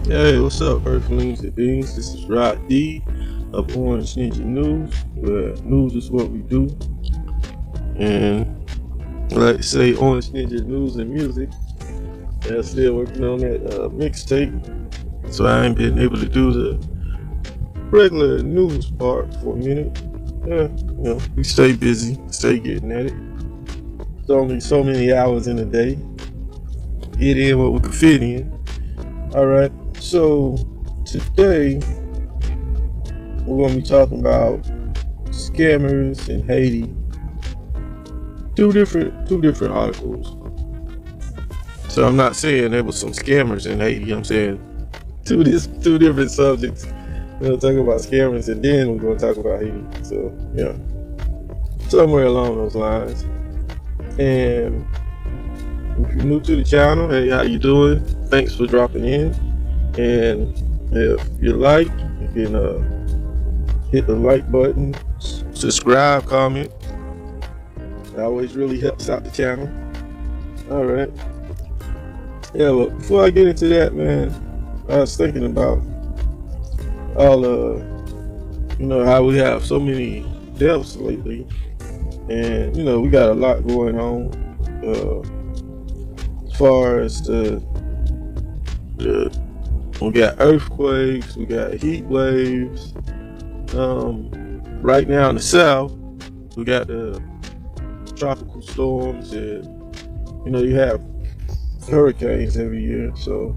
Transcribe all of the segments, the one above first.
Hey, what's up, Earthlings and Beings? This is Rod D of Orange Ninja News, where news is what we do. And I like to say Orange Ninja News and Music. And I'm still working on that mixtape, so I ain't been able to do the regular news part for a minute. Yeah, we stay busy, stay getting at it. It's only so many hours in a day. Get in what we can fit in. All right, so today we're gonna be talking about scammers in Haiti. Two different articles. So I'm not saying there was some scammers in Haiti. I'm saying two different subjects. We're gonna talk about scammers and then we're gonna talk about Haiti. So yeah, somewhere along those lines. And if you're new to the channel, hey, how you doing? Thanks for dropping in. And if you like, you can hit the like button, subscribe, comment. It always really helps out the channel. All right. Yeah, but before I get into that, man, I was thinking about all how we have so many deaths lately, and we got a lot going on as far as the we got earthquakes, we got heat waves. Right now in the south, we got the tropical storms, and you have hurricanes every year. So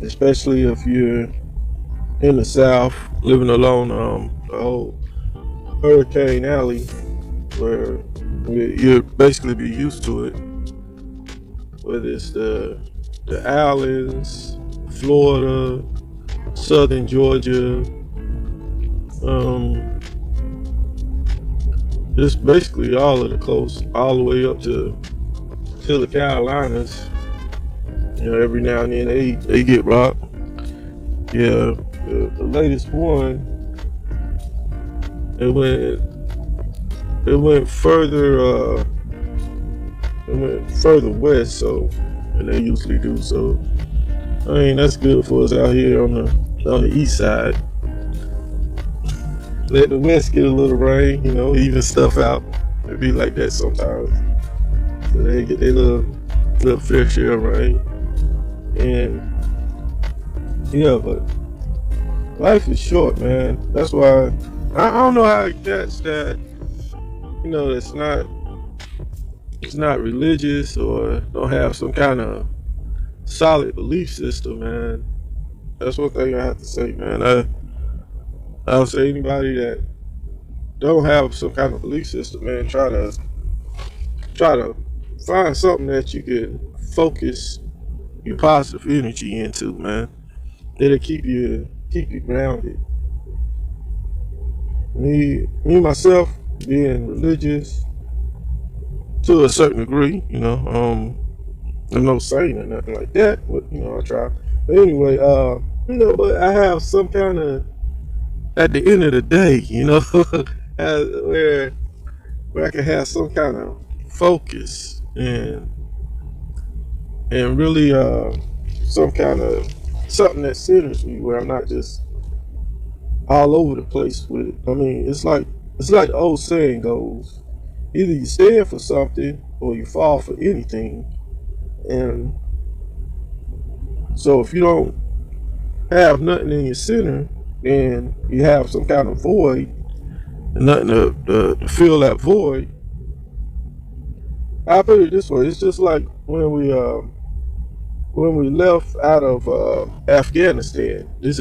especially if you're in the south living along the whole hurricane alley, where you basically be used to it, whether it's the islands, Florida, southern Georgia, just basically all of the coast, all the way up to the Carolinas. Every now and then they get rocked. Yeah, the latest one, it went further west, so than they usually do. So I mean, that's good for us out here on the east side. Let the west get a little rain, even stuff out. It be like that sometimes. So they get their little fair share of rain. And yeah, but life is short, man. That's why I don't know how to catch that. It's not religious or don't have some kind of solid belief system, man. That's one thing I have to say, man. I would say anybody that don't have some kind of belief system, man, try to find something that you can focus your positive energy into, man. It'll keep you grounded. Me myself, being religious to a certain degree, there's no saying or nothing like that, but I try. But anyway, but I have some kind of, at the end of the day, where I can have some kind of focus and really some kind of something that centers me, where I'm not just all over the place with it. I mean, it's like the old saying goes: either you stand for something or you fall for anything. And so if you don't have nothing in your center, then you have some kind of void, and nothing to fill that void. I put it this way: it's just like when we left out of Afghanistan. This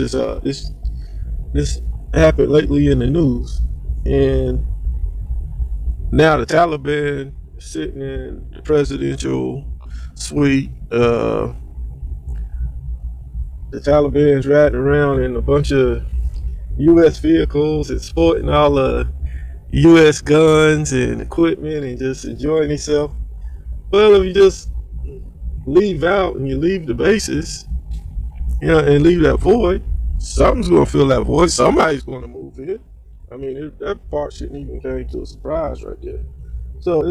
happened lately in the news, and now the Taliban is sitting in the presidential suite. The Taliban's riding around in a bunch of U.S. vehicles and sporting all the U.S. guns and equipment and just enjoying themselves. Well, if you just leave out and you leave the bases, and leave that void, something's going to fill that void. Somebody's going to move in. I mean, that part shouldn't even came to a surprise right there. So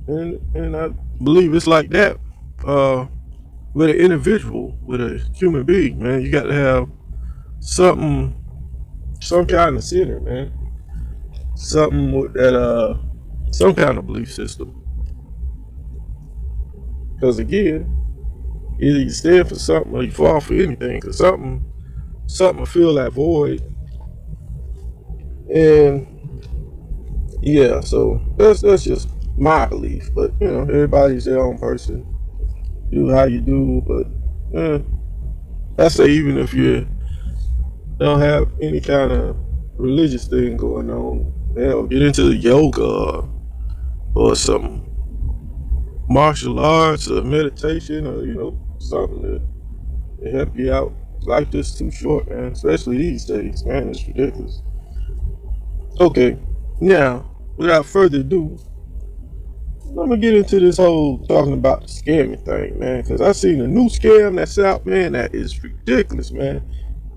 and I believe it's like that with an individual, with a human being, man. You got to have something, some kind of center, man. Something with that, some kind of belief system. Because again, either you stand for something or you fall for anything. Because something will fill that void. And yeah, so that's just my belief. But you know, everybody's their own person. Do how you do, but I say even if you don't have any kind of religious thing going on, hell, get into yoga or some martial arts or meditation or something to help you out. Life is too short, man. Especially these days, man. It's ridiculous. Okay, now without further ado, I'm gonna get into this whole talking about the scamming thing, man. Because I seen a new scam that's out, man. That is ridiculous, man.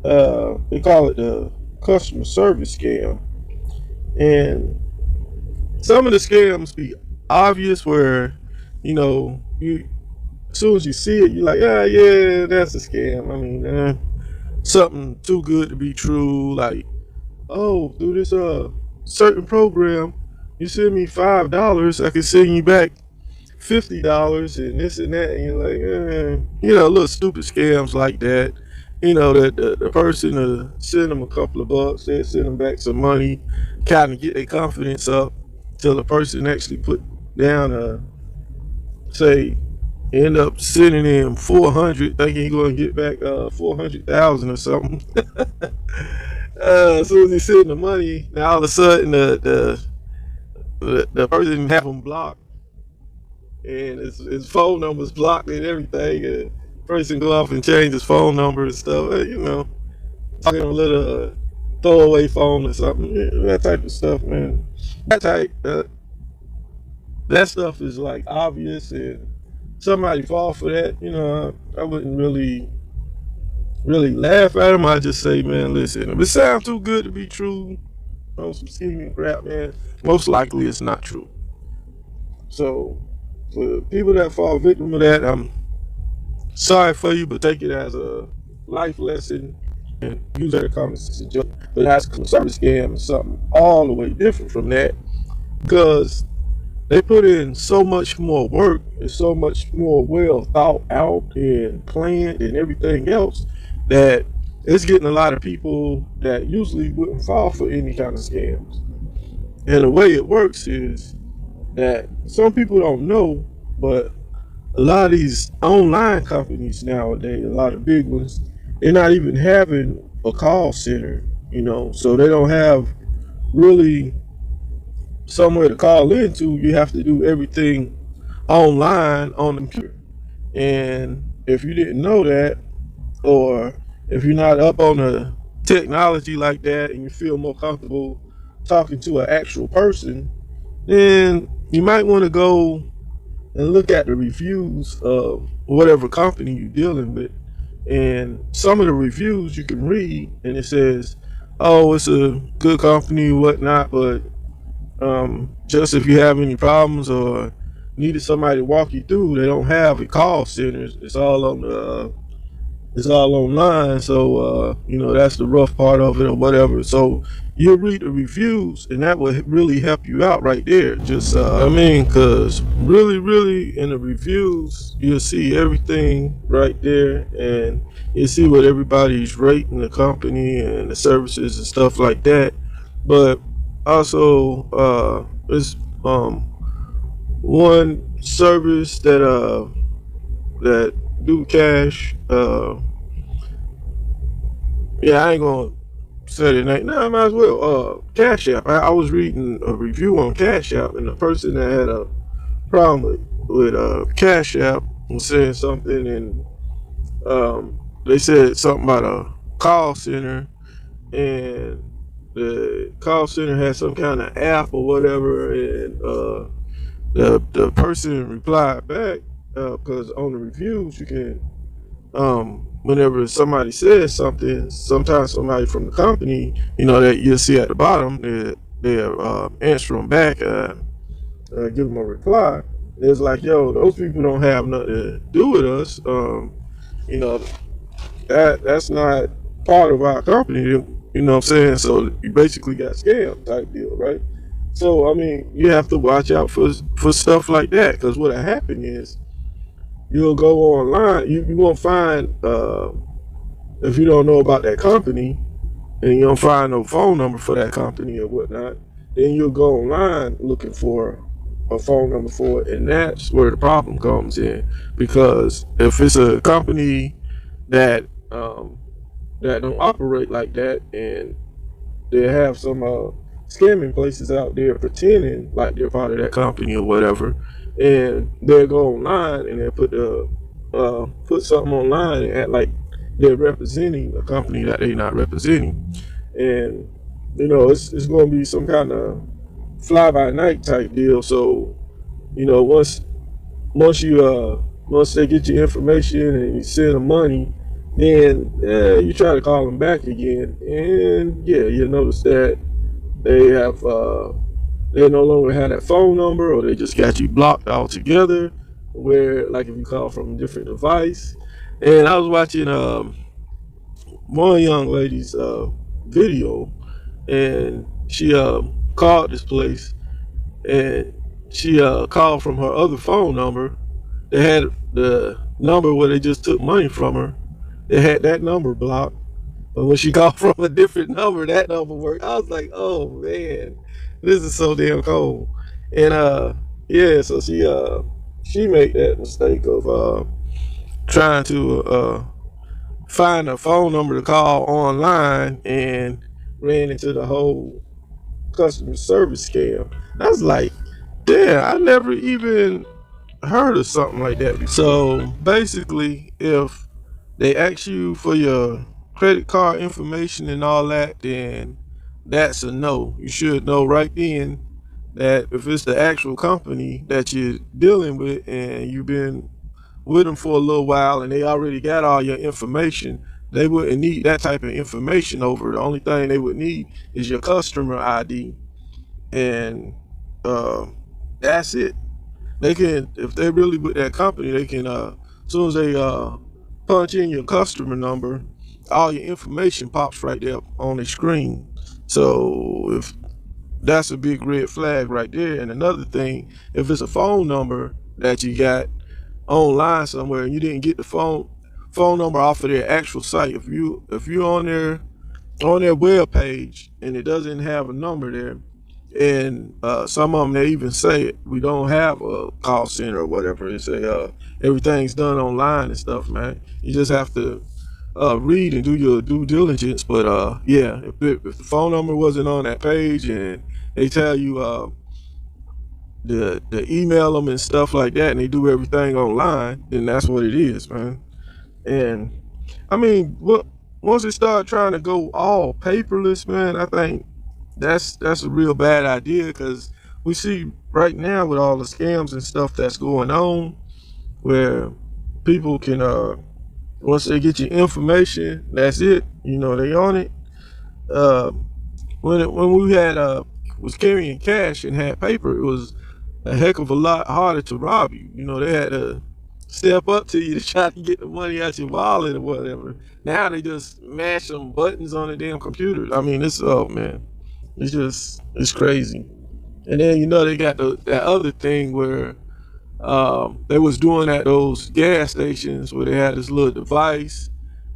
They call it the customer service scam, and some of the scams be obvious where you as soon as you see it, you're like, yeah, that's a scam. I mean, something too good to be true. Like, oh, through this certain program, you send me $5, I can send you back $50 and this and that, and you're like, little stupid scams like that. That the person send them a couple of bucks, they send them back some money, kind of get their confidence up till the person actually put down say end up sending in 400, thinking you're going to get back 400,000 or something. As soon as he send the money, now all of a sudden the person have him blocked and his phone number's blocked and everything. And the person go off and change his phone number and stuff. Talking on a little throwaway phone or something. Yeah, that type of stuff, man. That stuff is like obvious, and somebody fall for that. I wouldn't really laugh at them. I just say, man, listen, if it sounds too good to be true, on some scheming crap, man, most likely it's not true. So for people that fall victim of that, I'm sorry for you, but take it as a life lesson and use that comments as a joke. But that's a service scam is something all the way different from that, because they put in so much more work and so much more well thought out and planned and everything else that it's getting a lot of people that usually wouldn't fall for any kind of scams. And the way it works is that some people don't know, but a lot of these online companies nowadays, a lot of big ones, they're not even having a call center, so they don't have really somewhere to call into. You have to do everything online on the computer. And if you didn't know that, or if you're not up on the technology like that and you feel more comfortable talking to an actual person, then you might want to go and look at the reviews of whatever company you're dealing with. And some of the reviews you can read and it says, oh, it's a good company, whatnot, but just if you have any problems or needed somebody to walk you through, they don't have a call center. It's all on the it's all online. So that's the rough part of it or whatever. So you'll read the reviews and that will really help you out right there. Just because really in the reviews you'll see everything right there, and you see what everybody's rating the company and the services and stuff like that. But also it's one service that do cash. Yeah, I ain't gonna say the name. No, I might as well. Cash App. I was reading a review on Cash App, and the person that had a problem with Cash App was saying something, and they said something about a call center, and the call center had some kind of app or whatever, and the person replied back, because on the reviews you can, whenever somebody says something, sometimes somebody from the company, that you'll see at the bottom, they'll answer them back, give them a reply. It's like, yo, those people don't have nothing to do with us. You know, that's not part of our company. You know what I'm saying? So you basically got scam type deal, right? So I mean, you have to watch out for stuff like that, because what'll happen is you'll go online, you won't find if you don't know about that company and you don't find no phone number for that company or whatnot, then you'll go online looking for a phone number for it, and that's where the problem comes in. Because if it's a company that that don't operate like that, and they have some scamming places out there pretending like they're part of that company or whatever, and they'll go online and they'll put something online and act like they're representing a company that they're not representing. And you know, it's going to be some kind of fly by night type deal. So you know, once they get your information and you send them money, then you try to call them back again, and yeah, you notice that they have they no longer have that phone number, or they just got you blocked altogether. Where, like, if you call from a different device. And I was watching one young lady's video, and she called this place, and she called from her other phone number. They had the number where they just took money from her. They had that number blocked. But when she called from a different number, that number worked. I was like, oh man, this is so damn cold. And yeah, so she made that mistake of trying to find a phone number to call online, and ran into the whole customer service scam. I was like, damn, I never even heard of something like that before. So basically, if they ask you for your credit card information and all that, then that's a no. You should know right then that if it's the actual company that you're dealing with and you've been with them for a little while and they already got all your information, they wouldn't need that type of information over. The only thing they would need is your customer ID, and uh, that's it. They can, if they're really with that company, they can as soon as they punch in your customer number, all your information pops right there on the screen. So if that's a big red flag right there. And another thing, if it's a phone number that you got online somewhere and you didn't get the phone number off of their actual site, if you're on their web page and it doesn't have a number there, and some of them, they even say it, we don't have a call center or whatever. They say everything's done online and stuff, man. You just have to read and do your due diligence. But yeah, if the phone number wasn't on that page and they tell you the email them and stuff like that, and they do everything online, then that's what it is, man. And I mean, once they start trying to go all paperless, man, I think that's a real bad idea, because we see right now with all the scams and stuff that's going on, where people can once they get your information, that's it. You know, they on it. Uh, when we had was carrying cash and had paper, it was a heck of a lot harder to rob you. You know, they had to step up to you to try to get the money out your wallet or whatever. Now they just mash some buttons on the damn computer. I mean, it's, oh man, it's crazy. And then, you know, they got that other thing where they was doing at those gas stations where they had this little device,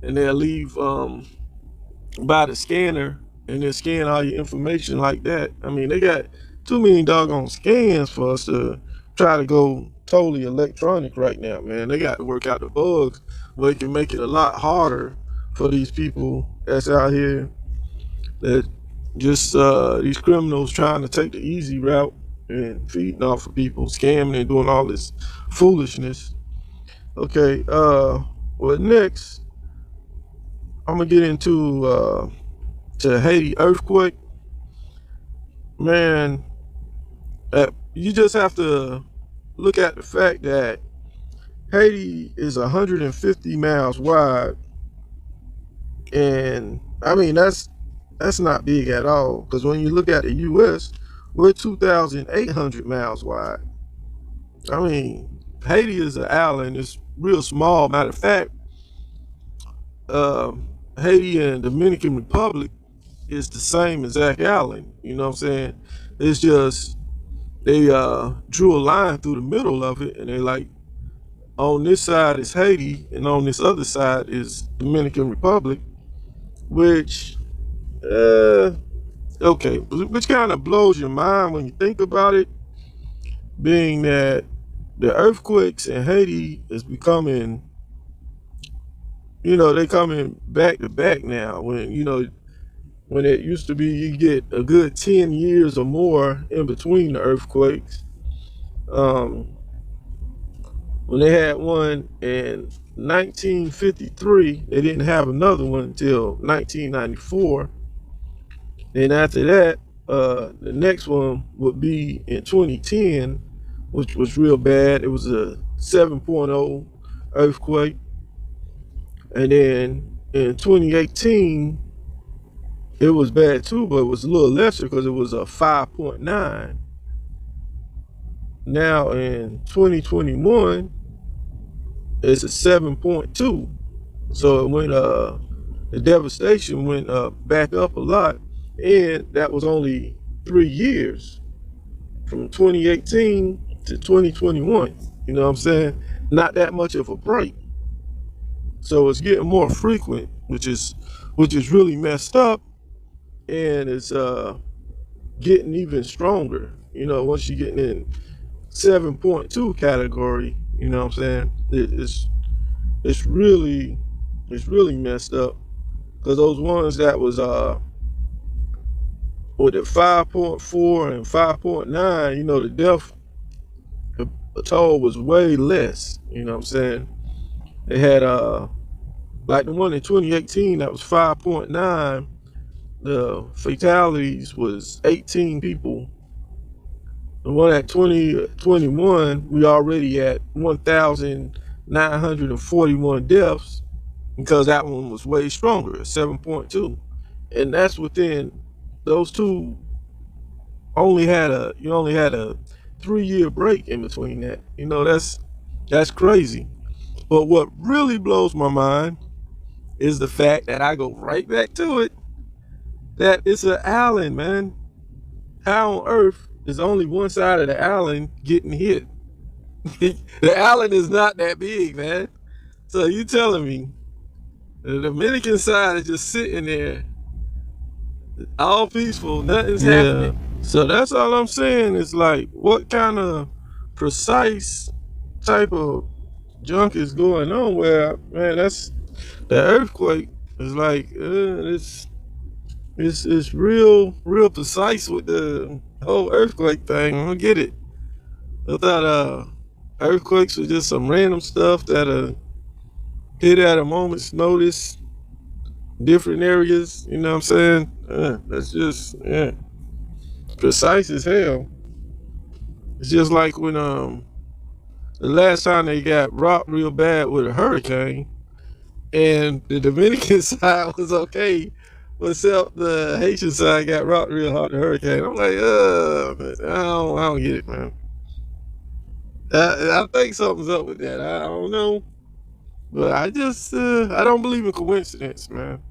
and they'll leave by the scanner, and then scan all your information like that. I mean, they got too many doggone scans for us to try to go totally electronic right now, man. They got to work out the bugs where it can make it a lot harder for these people that's out here, that just these criminals trying to take the easy route and feeding off of people, scamming and doing all this foolishness. Okay, well, next I'm gonna get into to Haiti earthquake. Man, you just have to look at the fact that Haiti is 150 miles wide, and I mean that's not big at all. Because when you look at the U.S., we're 2,800 miles wide. I mean, Haiti is an island. It's real small. Matter of fact, Haiti and Dominican Republic is the same exact island. You know what I'm saying? It's just they drew a line through the middle of it, and they like on this side is Haiti, and on this other side is Dominican Republic, which uh, okay, which kind of blows your mind when you think about it, being that the earthquakes in Haiti is becoming, they coming back to back now. When it used to be you get a good 10 years or more in between the earthquakes. Um, when they had one in 1953, they didn't have another one until 1994. Then after that, the next one would be in 2010, which was real bad. It was a 7.0 earthquake. And then in 2018, it was bad too, but it was a little lesser because it was a 5.9. Now in 2021, it's a 7.2. So it went the devastation went back up a lot, and that was only 3 years from 2018 to 2021. You know what I'm saying? Not that much of a break. So it's getting more frequent, which is really messed up, and it's getting even stronger. Once you're getting in 7.2 category, you know what I'm saying? It's really messed up because those ones that was with the 5.4 and 5.9, the death toll was way less. You know what I'm saying? They had like the one in 2018 that was 5.9. The fatalities was 18 people. The one at 2021, we already at 1,941 deaths because that one was way stronger at 7.2. And that's within those two you only had a 3-year break in between that. That's crazy. But what really blows my mind is the fact that I go right back to it, that it's an island, man. How on earth is only one side of the island getting hit? The island is not that big, man. So you telling me the Dominican side is just sitting there, all peaceful, nothing's happening. So that's all I'm saying is like, what kind of precise type of junk is going on? Where man, that's the earthquake is like it's real precise with the whole earthquake thing. I don't get it. I thought earthquakes were just some random stuff that hit at a moment's notice, different areas. You know what I'm saying? That's just precise as hell. It's just like when the last time they got rocked real bad with a hurricane, and the Dominican side was okay, except the Haitian side got rocked real hard with the hurricane. I'm like, I don't get it, man. I think something's up with that. I don't know, but I don't believe in coincidence, man.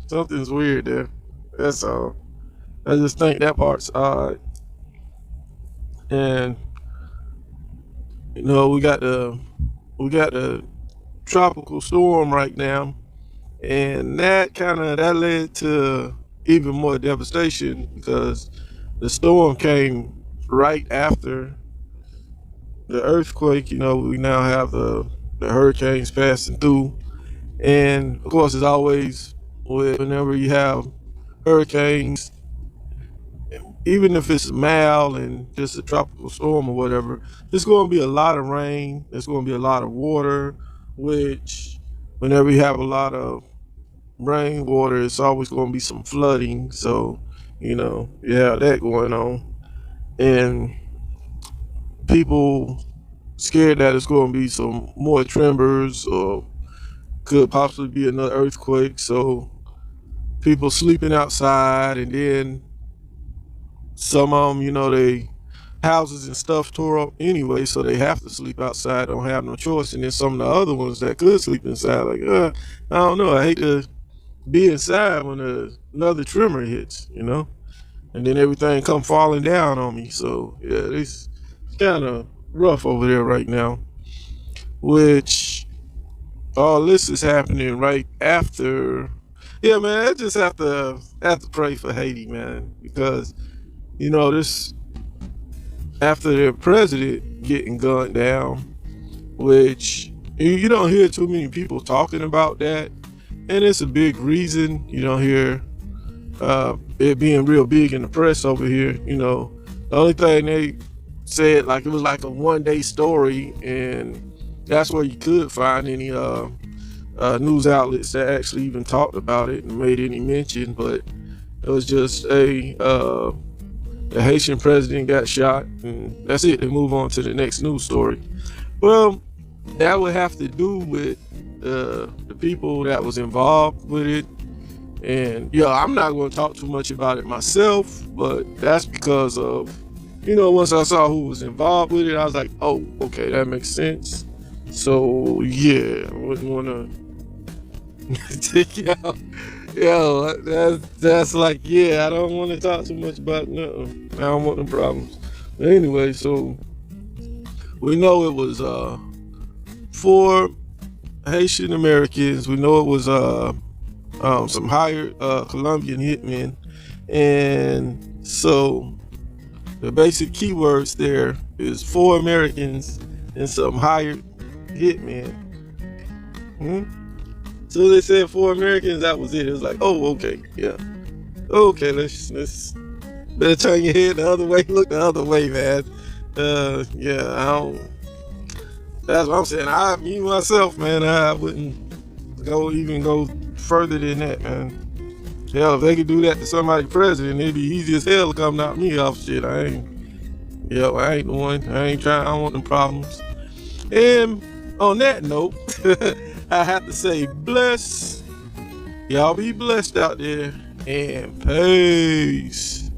Something's weird there. That's all. I just think that part's odd. And we got the tropical storm right now, and that led to even more devastation because the storm came right after the earthquake. We now have the hurricanes passing through, and of course, as always, whenever you have hurricanes, even if it's mild and just a tropical storm or whatever, there's going to be a lot of rain. There's going to be a lot of water, which whenever you have a lot of rainwater, it's always going to be some flooding. So, you have that going on. And people scared that it's going to be some more tremors or could possibly be another earthquake. So people sleeping outside, and then some of them, they houses and stuff tore up anyway, so they have to sleep outside. Don't have no choice. And then some of the other ones that could sleep inside, like, I don't know. I hate to be inside when another tremor hits, and then everything come falling down on me. So yeah, it's kind of rough over there right now. Which all this is happening right after. Yeah, man, I just have to pray for Haiti, man, because this after their president getting gunned down, which you don't hear too many people talking about that, and it's a big reason you don't hear it being real big in the press over here. The only thing they said, like, it was like a 1 day story, and that's where you could find any news outlets that actually even talked about it and made any mention. But it was just the Haitian president got shot, and that's it. They move on to the next news story. Well, that would have to do with the people that was involved with it. And yeah, I'm not going to talk too much about it myself, but that's because of, once I saw who was involved with it, I was like, oh, okay, that makes sense. So yeah, I wouldn't want to take out. That's like, yeah, I don't want to talk too much about nothing. I don't want no problems. But anyway, so we know it was 4 Haitian Americans. We know it was some hired Colombian hitmen, and so the basic keywords there is 4 Americans and some hired hitmen. So they said 4 Americans. That was it. It was like, oh, okay, yeah, okay. Let's better turn your head the other way. Look the other way, man. Yeah, I don't. That's what I'm saying. Me myself, man, I wouldn't even go further than that, man. Hell, if they could do that to somebody president, it'd be easy as hell to come knock me off. Shit, I ain't the one. I ain't trying. I don't want them problems. And on that note, I have to say, bless. Y'all be blessed out there, and peace.